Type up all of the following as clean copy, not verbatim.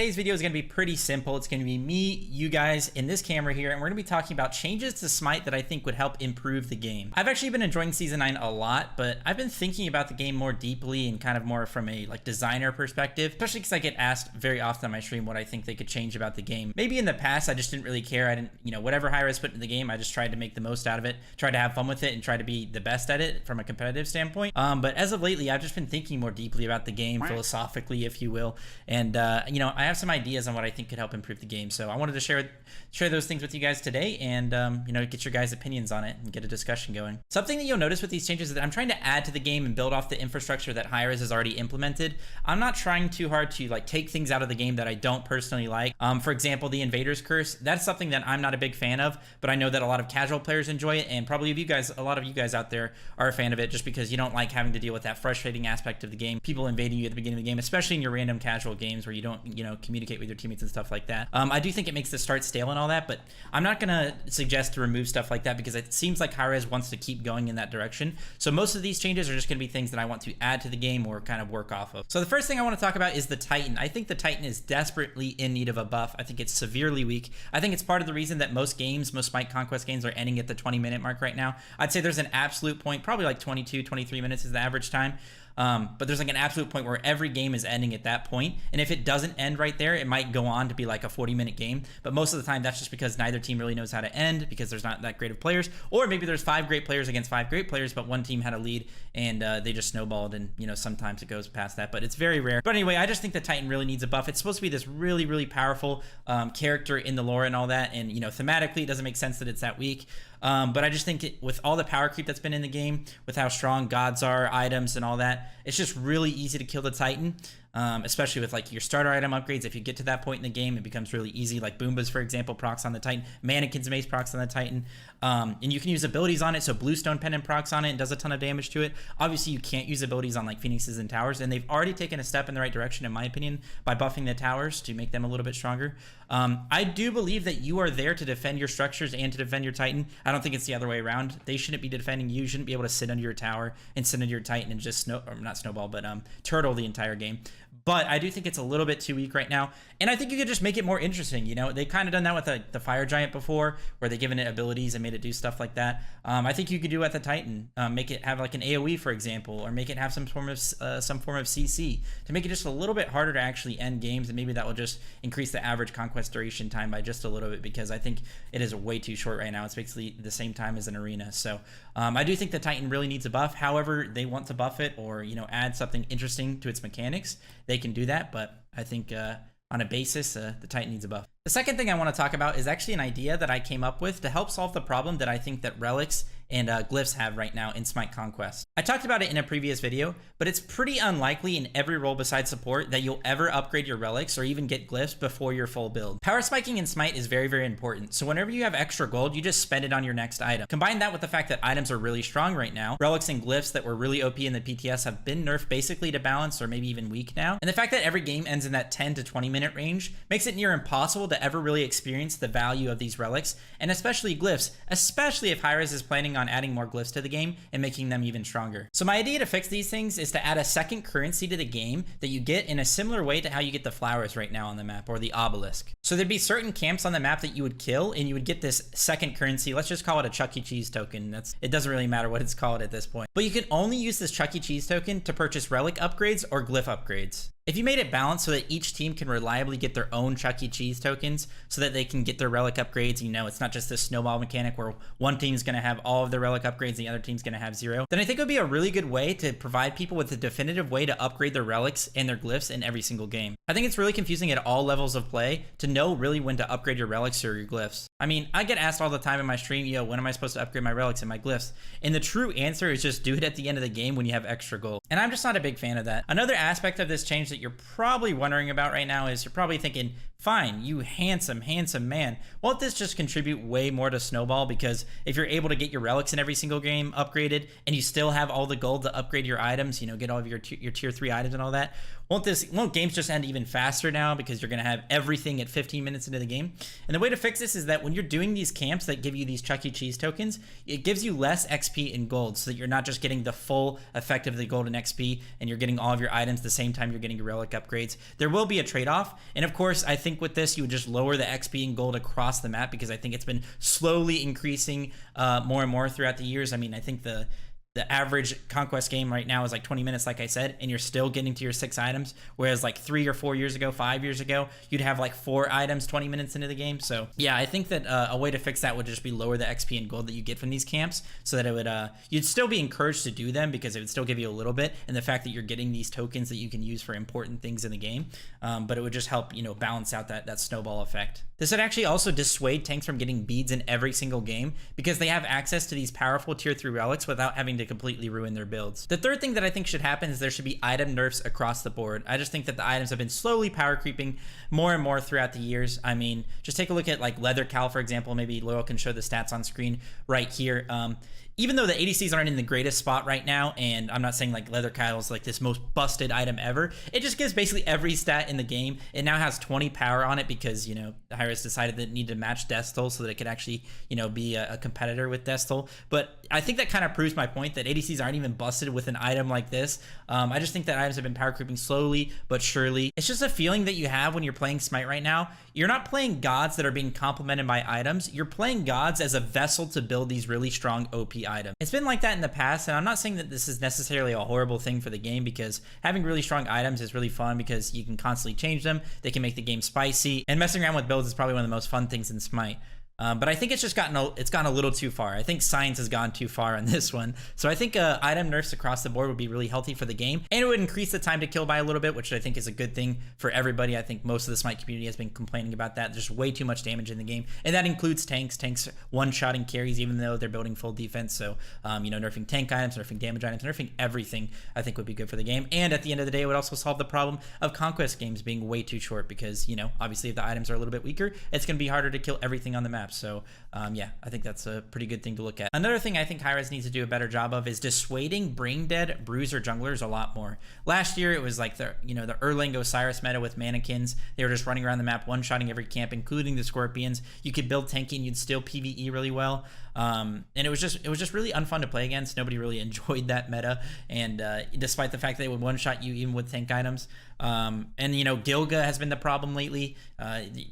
today's video is going to be pretty simple. It's going to be me, you guys, in this camera here, and we're going to be talking about changes to Smite that I think would help improve the game. I've actually been enjoying Season 9 a lot, but I've been thinking about the game more deeply and kind of more from a designer perspective, especially because I get asked very often on my stream what I think they could change about the game. Maybe in the past, I just didn't really care. I didn't, whatever Hi-Rez put in the game, I just tried to make the most out of it, tried to have fun with it, and try to be the best at it from a competitive standpoint. But as of lately, I've just been thinking more deeply about the game, philosophically, if you will, and I have some ideas on what I think could help improve the game. So I wanted to share those things with you guys today, and get your guys' opinions on it and get a discussion going. Something that you'll notice with these changes is that I'm trying to add to the game and build off the infrastructure that Hi-Rez has already implemented. I'm not trying too hard to take things out of the game that I don't personally like. For example, the Invader's Curse. That's something that I'm not a big fan of, but I know that a lot of casual players enjoy it, and probably a lot of you guys out there are a fan of it just because you don't like having to deal with that frustrating aspect of the game. People invading you at the beginning of the game, especially in your random casual games where you don't, communicate with your teammates and stuff like that. I do think it makes the start stale and all that, but I'm not gonna suggest to remove stuff like that because it seems like Hi-Rez wants to keep going in that direction. So most of these changes are just gonna be things that I want to add to the game or kind of work off of. So the first thing I want to talk about is the Titan. I think the Titan is desperately in need of a buff. I think it's severely weak. I think it's part of the reason that most Smite Conquest games are ending at the 20-minute mark right now. I'd say there's an absolute point, probably 22, 23 minutes is the average time. But there's an absolute point where every game is ending at that point. And if it doesn't end right there, it might go on to be a 40-minute game. But most of the time, that's just because neither team really knows how to end because there's not that great of players. Or maybe there's 5 great players against 5 great players, but one team had a lead and they just snowballed. And, sometimes it goes past that, but it's very rare. But anyway, I just think the Titan really needs a buff. It's supposed to be this really, really powerful character in the lore and all that. And, thematically, it doesn't make sense that it's that weak. But I just think with all the power creep that's been in the game, with how strong gods are, items, and all that, it's just really easy to kill the Titan. Especially with your starter item upgrades. If you get to that point in the game, it becomes really easy. Like Boomba's, for example, procs on the Titan. Mannequin's mace procs on the Titan. And you can use abilities on it. So Bluestone Pendant procs on it and does a ton of damage to it. Obviously, you can't use abilities on Phoenixes and towers. And they've already taken a step in the right direction, in my opinion, by buffing the towers to make them a little bit stronger. I do believe that you are there to defend your structures and to defend your Titan. I don't think it's the other way around. They shouldn't be defending you. You shouldn't be able to sit under your tower and sit under your Titan and just turtle the entire game. But I do think it's a little bit too weak right now. And I think you could just make it more interesting. They kind of done that with the Fire Giant before, where they given it abilities and made it do stuff like that. I think you could do it with the Titan. Make it have an AoE, for example, or make it have some form of CC to make it just a little bit harder to actually end games. And maybe that will just increase the average conquest duration time by just a little bit, because I think it is way too short right now. It's basically the same time as an arena. So I do think the Titan really needs a buff. However they want to buff it or, add something interesting to its mechanics, they can do that. But I think on a basis, the Titan needs a buff. The second thing I want to talk about is actually an idea that I came up with to help solve the problem that I think that relics and glyphs have right now in Smite Conquest. I talked about it in a previous video, but it's pretty unlikely in every role besides support that you'll ever upgrade your relics or even get glyphs before your full build. Power spiking in Smite is very, very important. So whenever you have extra gold, you just spend it on your next item. Combine that with the fact that items are really strong right now. Relics and glyphs that were really OP in the PTS have been nerfed basically to balance or maybe even weak now. And the fact that every game ends in that 10 to 20 minute range makes it near impossible to ever really experience the value of these relics, and especially glyphs, especially if Hi-Rez is planning on adding more glyphs to the game and making them even stronger. So my idea to fix these things is to add a second currency to the game that you get in a similar way to how you get the flowers right now on the map, or the obelisk. So there'd be certain camps on the map that you would kill and you would get this second currency. Let's just call it a Chuck E. Cheese token. It doesn't really matter what it's called at this point. But you can only use this Chuck E. Cheese token to purchase relic upgrades or glyph upgrades. If you made it balanced so that each team can reliably get their own Chuck E. Cheese tokens so that they can get their relic upgrades, it's not just this snowball mechanic where one team's going to have all of their relic upgrades and the other team's going to have 0, then I think it would be a really good way to provide people with a definitive way to upgrade their relics and their glyphs in every single game. I think it's really confusing at all levels of play to know really when to upgrade your relics or your glyphs. I mean, I get asked all the time in my stream, when am I supposed to upgrade my relics and my glyphs? And the true answer is just do it at the end of the game when you have extra gold. And I'm just not a big fan of that. Another aspect of this change that you're probably wondering about right now is you're probably thinking, Fine, you handsome man. Won't this just contribute way more to Snowball? Because if you're able to get your relics in every single game upgraded, and you still have all the gold to upgrade your items, you know, get all of your tier 3 items and all that, won't games just end even faster now because you're going to have everything at 15 minutes into the game? And the way to fix this is that when you're doing these camps that give you these Chuck E. Cheese tokens, it gives you less XP and gold, so that you're not just getting the full effect of the gold and XP, and you're getting all of your items the same time you're getting your relic upgrades. There will be a trade-off, and of course, I think with this, you would just lower the XP and gold across the map, because I think it's been slowly increasing more and more throughout the years. I mean, I think the average Conquest game right now is like 20 minutes, like I said, and you're still getting to your 6 items, whereas like 3 or 4 years ago, 5 years ago, you'd have like 4 items 20 minutes into the game. So yeah, I think that a way to fix that would just be lower the XP and gold that you get from these camps, so that it would you'd still be encouraged to do them, because it would still give you a little bit, and the fact that you're getting these tokens that you can use for important things in the game, but it would just help, you know, balance out that snowball effect. This would actually also dissuade tanks from getting beads in every single game, because they have access to these powerful tier 3 relics without having to completely ruin their builds. The third thing that I think should happen is there should be item nerfs across the board. I just think that the items have been slowly power creeping more and more throughout the years. I mean, just take a look at like Leather Cal, for example. Maybe Loyal can show the stats on screen right here. Even though the ADCs aren't in the greatest spot right now, and I'm not saying like Leather Cattle is like this most busted item ever, it just gives basically every stat in the game. It now has 20 power on it because, you know, Hi-Rez decided that it needed to match Deathtoll so that it could actually, you know, be a competitor with Deathtoll. But I think that kind of proves my point that ADCs aren't even busted with an item like this. I just think that items have been power creeping slowly but surely. It's just a feeling that you have when you're playing Smite right now. You're not playing gods that are being complemented by items. You're playing gods as a vessel to build these really strong OP items. It's been like that in the past, and I'm not saying that this is necessarily a horrible thing for the game, because having really strong items is really fun because you can constantly change them. They can make the game spicy, and messing around with builds is probably one of the most fun things in Smite. But I think it's just gotten a little too far. I think science has gone too far on this one. So I think item nerfs across the board would be really healthy for the game, and it would increase the time to kill by a little bit, which I think is a good thing for everybody. I think most of the Smite community has been complaining about that. There's way too much damage in the game, and that includes tanks. Tanks one-shotting carries even though they're building full defense. So you know, nerfing tank items, nerfing damage items, nerfing everything, I think would be good for the game. And at the end of the day, it would also solve the problem of Conquest games being way too short, because, you know, obviously if the items are a little bit weaker, it's going to be harder to kill everything on the map. So yeah, I think that's a pretty good thing to look at. Another thing I think Hi-Rez needs to do a better job of is dissuading brain dead bruiser junglers a lot more. Last year it was like the Erlang Osiris meta with mannequins. They were just running around the map one-shotting every camp, including the scorpions. You could build tanky and you'd still PvE really well. And it was just really unfun to play against. Nobody really enjoyed that meta, and despite the fact that they would one-shot you even with tank items. And you know, Gilga has been the problem lately.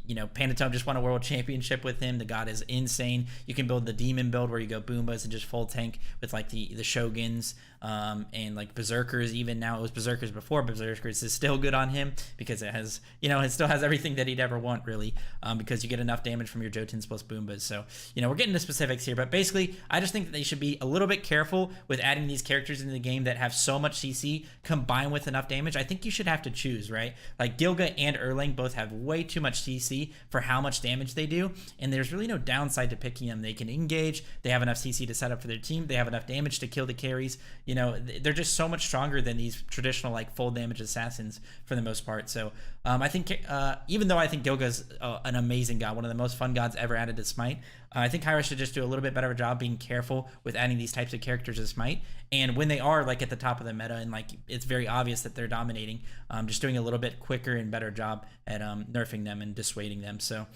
You know, Panatome just won a world championship with him. The god is insane. You can build the demon build where you go Boombas and just full tank with like the Shoguns and like Berserkers. Even now, it was Berserkers before. Berserkers is still good on him because it has, you know, it still has everything that he'd ever want, really, because you get enough damage from your Jotuns plus Boombas. So, you know, we're getting to specifics here, but basically I just think that they should be a little bit careful with adding these characters into the game that have so much CC combined with enough damage. I think you should have to choose, right? Like Gilga and Erlang both have way too much CC for how much damage they do, and there's really no downside to picking them. They can engage, they have enough CC to set up for their team, they have enough damage to kill the carries. You know, they're just so much stronger than these traditional like full damage assassins for the most part. So I think even though I think Gilga's an amazing god, one of the most fun gods ever added to Smite, I think Hi-Rez should just do a little bit better job being careful with adding these types of characters to Smite. And when they are like at the top of the meta and like it's very obvious that they're dominating, just doing a little bit quicker and better job at nerfing them and dissuading them. So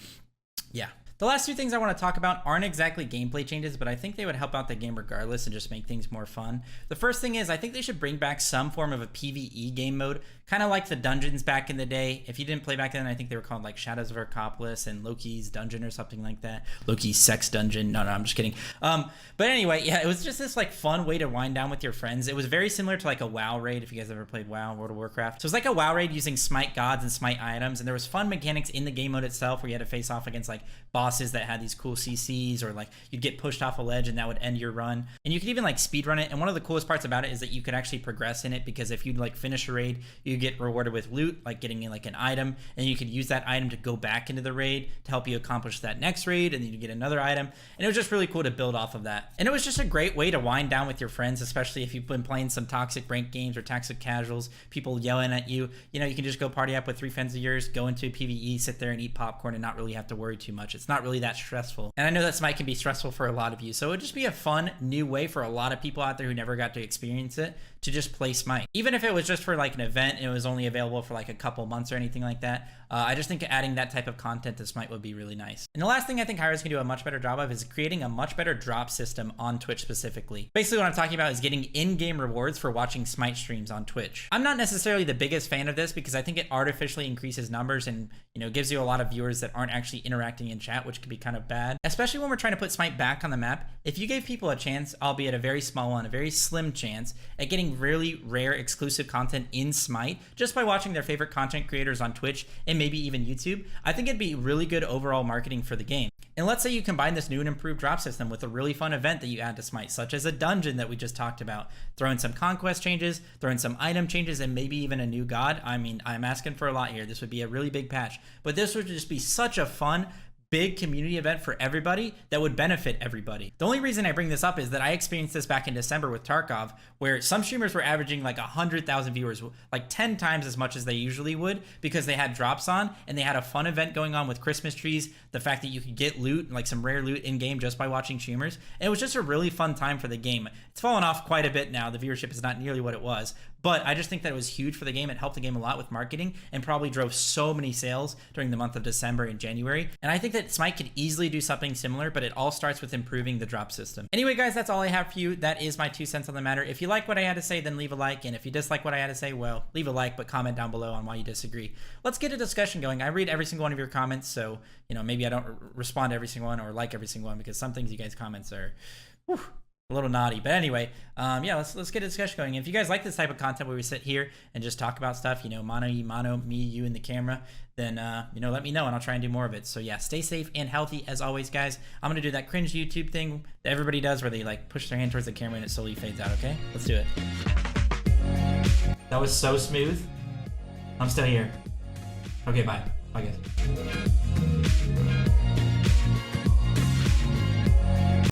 yeah. The last two things I want to talk about aren't exactly gameplay changes, but I think they would help out the game regardless and just make things more fun. The first thing is I think they should bring back some form of a PvE game mode, kind of like the dungeons back in the day. If you didn't play back then, I think they were called like Shadows of Arcopolis and Loki's Dungeon or something like that. Loki's Sex Dungeon. No, I'm just kidding. But anyway, yeah, it was just this like fun way to wind down with your friends. It was very similar to like a WoW raid, if you guys ever played WoW, World of Warcraft. So it was like a WoW raid using Smite gods and Smite items, and there was fun mechanics in the game mode itself where you had to face off against like boss bosses that had these cool CCs, or like you'd get pushed off a ledge and that would end your run. And you could even like speed run it. And one of the coolest parts about it is that you could actually progress in it, because if you'd like finish a raid, you get rewarded with loot, like getting like an item, and you could use that item to go back into the raid to help you accomplish that next raid, and then you get another item. And it was just really cool to build off of that. And it was just a great way to wind down with your friends, especially if you've been playing some toxic ranked games or toxic casuals, people yelling at you. You know, you can just go party up with 3 friends of yours, go into PvE, sit there and eat popcorn and not really have to worry too much. It's not really that stressful. And I know that Smite can be stressful for a lot of you, so it would just be a fun new way for a lot of people out there who never got to experience it to just play Smite. Even if it was just for like an event and it was only available for like a couple months or anything like that, I just think adding that type of content to Smite would be really nice. And the last thing I think Hi-Rez can do a much better job of is creating a much better drop system on Twitch specifically. Basically what I'm talking about is getting in-game rewards for watching Smite streams on Twitch. I'm not necessarily the biggest fan of this because I think it artificially increases numbers and, you know, gives you a lot of viewers that aren't actually interacting in chat, which could be kind of bad, especially when we're trying to put Smite back on the map. If you gave people a chance, albeit a very small one, a very slim chance, at getting really rare exclusive content in Smite just by watching their favorite content creators on Twitch and maybe even YouTube, I think it'd be really good overall marketing for the game. And let's say you combine this new and improved drop system with a really fun event that you add to Smite, such as a dungeon that we just talked about. Throw in some conquest changes, throw in some item changes, and maybe even a new god. I mean, I'm asking for a lot here. This would be a really big patch, but this would just be such a fun, big community event for everybody that would benefit everybody. The only reason I bring this up is that I experienced this back in December with Tarkov, where some streamers were averaging like 100,000 viewers, like 10 times as much as they usually would, because they had drops on and they had a fun event going on with Christmas trees, the fact that you could get loot, like some rare loot in game just by watching streamers. And it was just a really fun time for the game. It's fallen off quite a bit now. The viewership is not nearly what it was, but I just think that it was huge for the game. It helped the game a lot with marketing and probably drove so many sales during the month of December and January. And I think that Smite could easily do something similar, but it all starts with improving the drop system. Anyway, guys, that's all I have for you. That is my 2 cents on the matter. If you like what I had to say, then leave a like. And if you dislike what I had to say, well, leave a like, but comment down below on why you disagree. Let's get a discussion going. I read every single one of your comments, so, you know, maybe I don't respond to every single one or like every single one, because some things you guys comments are, whew, a little naughty. But anyway, yeah, let's get a discussion going. If you guys like this type of content where we sit here and just talk about stuff, you know, mano y mano, me, you, and the camera, then you know, let me know and I'll try and do more of it. So yeah, stay safe and healthy as always, guys. I'm gonna do that cringe YouTube thing that everybody does where they like push their hand towards the camera and it slowly fades out. Okay, let's do it. That was so smooth. I'm still here. Okay, bye. Bye, guys.